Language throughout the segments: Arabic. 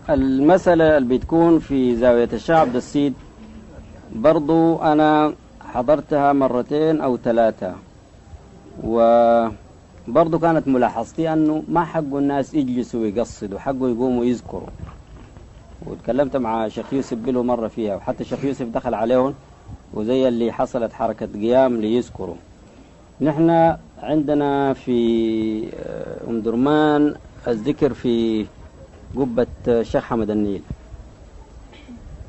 المسألة اللي بتكون في زاوية الشيخ عبد السيد برضو أنا حضرتها مرتين أو ثلاثة، وبرضو كانت ملاحظتي أنه ما حقه الناس يجلسوا ويقصدوا، حقه يقوموا يذكروا. وتكلمت مع شيخ يوسف بله مرة فيها، وحتى شيخ يوسف دخل عليهم وزي اللي حصلت حركة قيام ليذكروا. نحن عندنا في أم درمان الذكر في قبة الشيخ حمد النيل،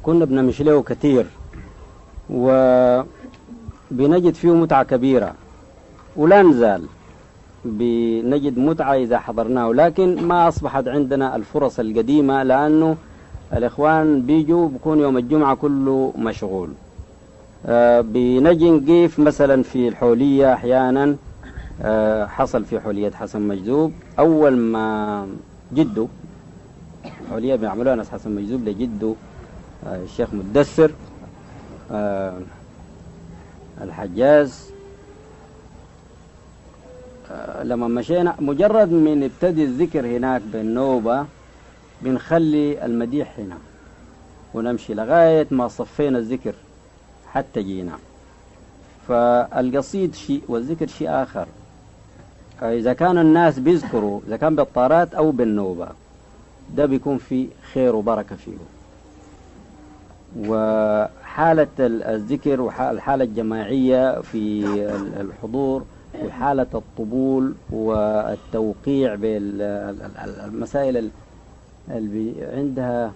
كنا بنمشي له كثير وبنجد فيه متعة كبيرة، ولا نزال بنجد متعة إذا حضرناه، لكن ما أصبحت عندنا الفرص القديمة لأنه الإخوان بيجوا بكون يوم الجمعة كله مشغول. بنجي نقيف مثلا في الحولية أحيانا، حصل في حولية حسن مجذوب أول ما جده حولية بيعملوها ناس حسن مجذوب لجده الشيخ مدثر الحجاز. لما مشينا مجرد من ابتدي الذكر هناك بالنوبة بنخلي المديح هنا ونمشي لغاية ما صفينا الذكر حتى جينا. فالقصيد شيء والذكر شيء آخر. إذا كان الناس بيذكروا إذا كان بالطارات أو بالنوبة ده بيكون في خير وبركة فيه. وحالة الذكر وحالة الجماعية في الحضور وحالة الطبول والتوقيع بالمسائل اللي عندها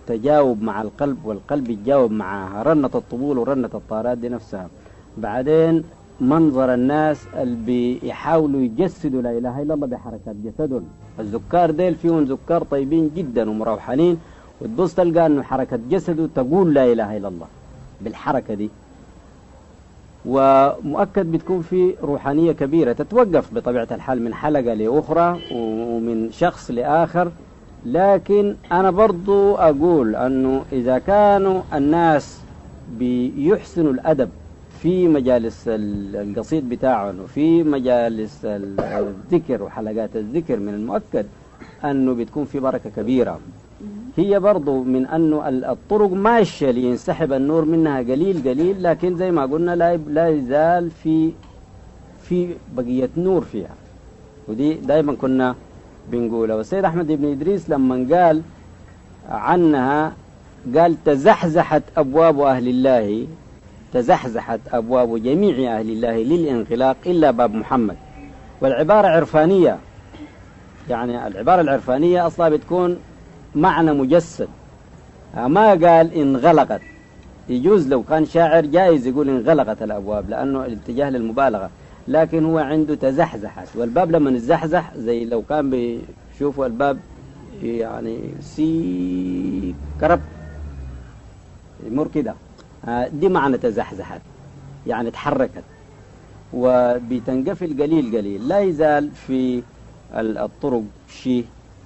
تجاوب مع القلب والقلب يتجاوب معها، رنة الطبول ورنة الطارات دي نفسها. بعدين منظر الناس اللي بيحاولوا يجسدوا لا إله إلا الله بحركات جسدهم. الذكار ديل فيهم ذكار طيبين جدا ومروحانين، وتبص تلقى أنه حركة جسده تقول لا إله إلا الله بالحركة دي. ومؤكد بتكون في روحانية كبيرة تتوقف بطبيعة الحال من حلقة لأخرى ومن شخص لآخر. لكن أنا برضو أقول أنه إذا كانوا الناس بيحسنوا الأدب في مجالس القصيد بتاعهم وفي مجالس الذكر وحلقات الذكر، من المؤكد أنه بتكون في بركة كبيرة. هي برضو من أنه الطرق ماشية لينسحب النور منها قليل قليل، لكن زي ما قلنا لا يزال في بقية نور فيها، ودي دائما كنا بنقولها. والسيد أحمد بن إدريس لما قال عنها قال تزحزحت أبواب أهل الله، تزحزحت أبواب جميع أهل الله للانغلاق إلا باب محمد. والعبارة عرفانية، يعني العبارة العرفانية أصلا بتكون معنى مجسد، ما قال انغلقت. يجوز لو كان شاعر جائز يقول انغلقت الأبواب لأنه الاتجاه للمبالغة، لكن هو عنده تزحزحت. والباب لما نتزحزح زي لو كان بيشوفوا الباب يعني سي كرب يمر كده، دي معنى تزحزحت يعني تحركت وبتنقفل قليل قليل. لا يزال في الطرق شيء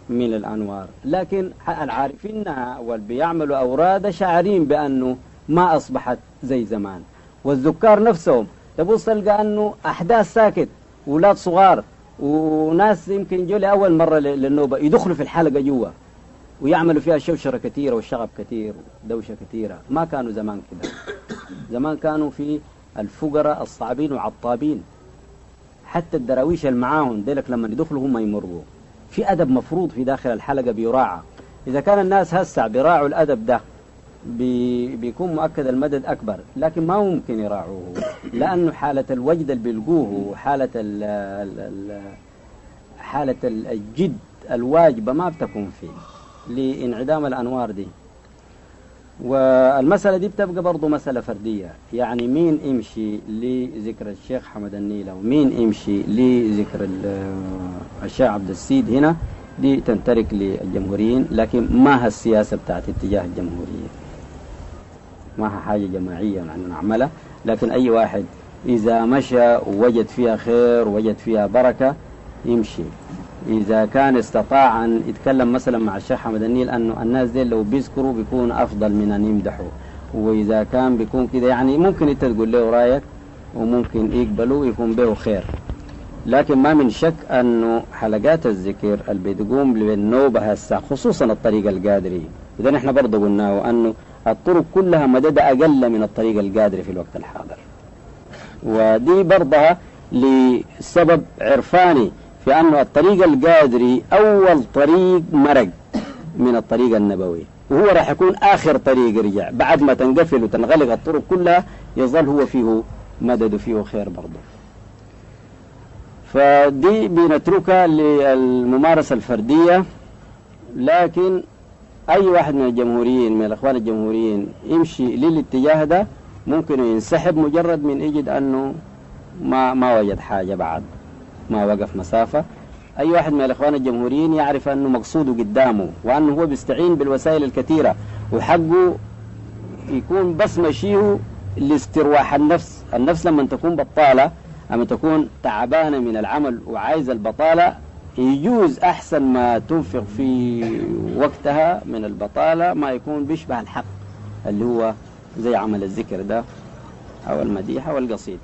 من الأنوار، لكن العارفينها واللي بيعملوا أوراد شاعرين بأنه ما أصبحت زي زمان. والذكار نفسهم تبص تلقى أنه أحداث ساكت، أولاد صغار وناس يمكن جو لأول مرة للنوبة يدخلوا في الحلقة جوا ويعملوا فيها شوشرة كثيرة والشغب كثير ودوشة كثيرة. ما كانوا زمان كده، زمان كانوا في الفقراء الصعبين وعطابين، حتى الدراويش المعاهم ديلك لما يدخلوا هم يمروا في أدب مفروض في داخل الحلقة بيراعى. إذا كان الناس هسع بيراعوا الأدب ده بيكون مؤكد المدد أكبر، لكن ما ممكن يراعوه لأنه حالة الوجد اللي بيلقوه حالة الجد الواجبة ما بتكون فيه لانعدام الأنوار دي. والمسألة دي بتبقى برضو مسألة فردية، يعني مين يمشي لذكر الشيخ حمد النيلة ومين يمشي لذكر الشيخ عبد السيد هنا، دي تنترك للجمهوريين، لكن ما هالسياسة بتاعت اتجاه الجمهورية، ما ها حاجة جماعية نحن نعملها. لكن أي واحد إذا مشى ووجد فيها خير ووجد فيها بركة يمشي. إذا كان استطاع أن يتكلم مثلا مع الشيخ حمد النيل أنه الناس دي لو بيذكروا بيكون أفضل من أن يمدحوا، وإذا كان بيكون كده يعني ممكن أنت تقول له رأيك وممكن يقبلوا ويكون به خير. لكن ما من شك أنه حلقات الذكر اللي بتقوم بالنوبة هسه خصوصا الطريق القادري، إذا نحن برضه قلناه أنه الطرق كلها مددها أقل من الطريق القادري في الوقت الحاضر، ودي برضها لسبب عرفاني في أنه الطريق القادري أول طريق مرق من الطريق النبوي، وهو راح يكون آخر طريق يرجع بعد ما تنقفل وتنغلق الطرق كلها، يظل هو فيه مدد وفيه خير برضه. فدي بنتركها للممارسة الفردية، لكن أي واحد من الجمهوريين من الأخوان الجمهوريين يمشي للاتجاه ده ممكن ينسحب مجرد من يجد أنه ما وجد حاجة بعد ما وقف مسافة. أي واحد من الأخوان الجمهوريين يعرف أنه مقصوده قدامه وأنه هو بيستعين بالوسائل الكثيرة، وحقه يكون بس مشيه لاسترواح النفس. النفس لما تكون بطالة أما تكون تعبانة من العمل وعايزة البطالة، يجوز أحسن ما تنفق في وقتها من البطالة ما يكون بيشبه الحق اللي هو زي عمل الذكر ده أو المديح أو القصيد.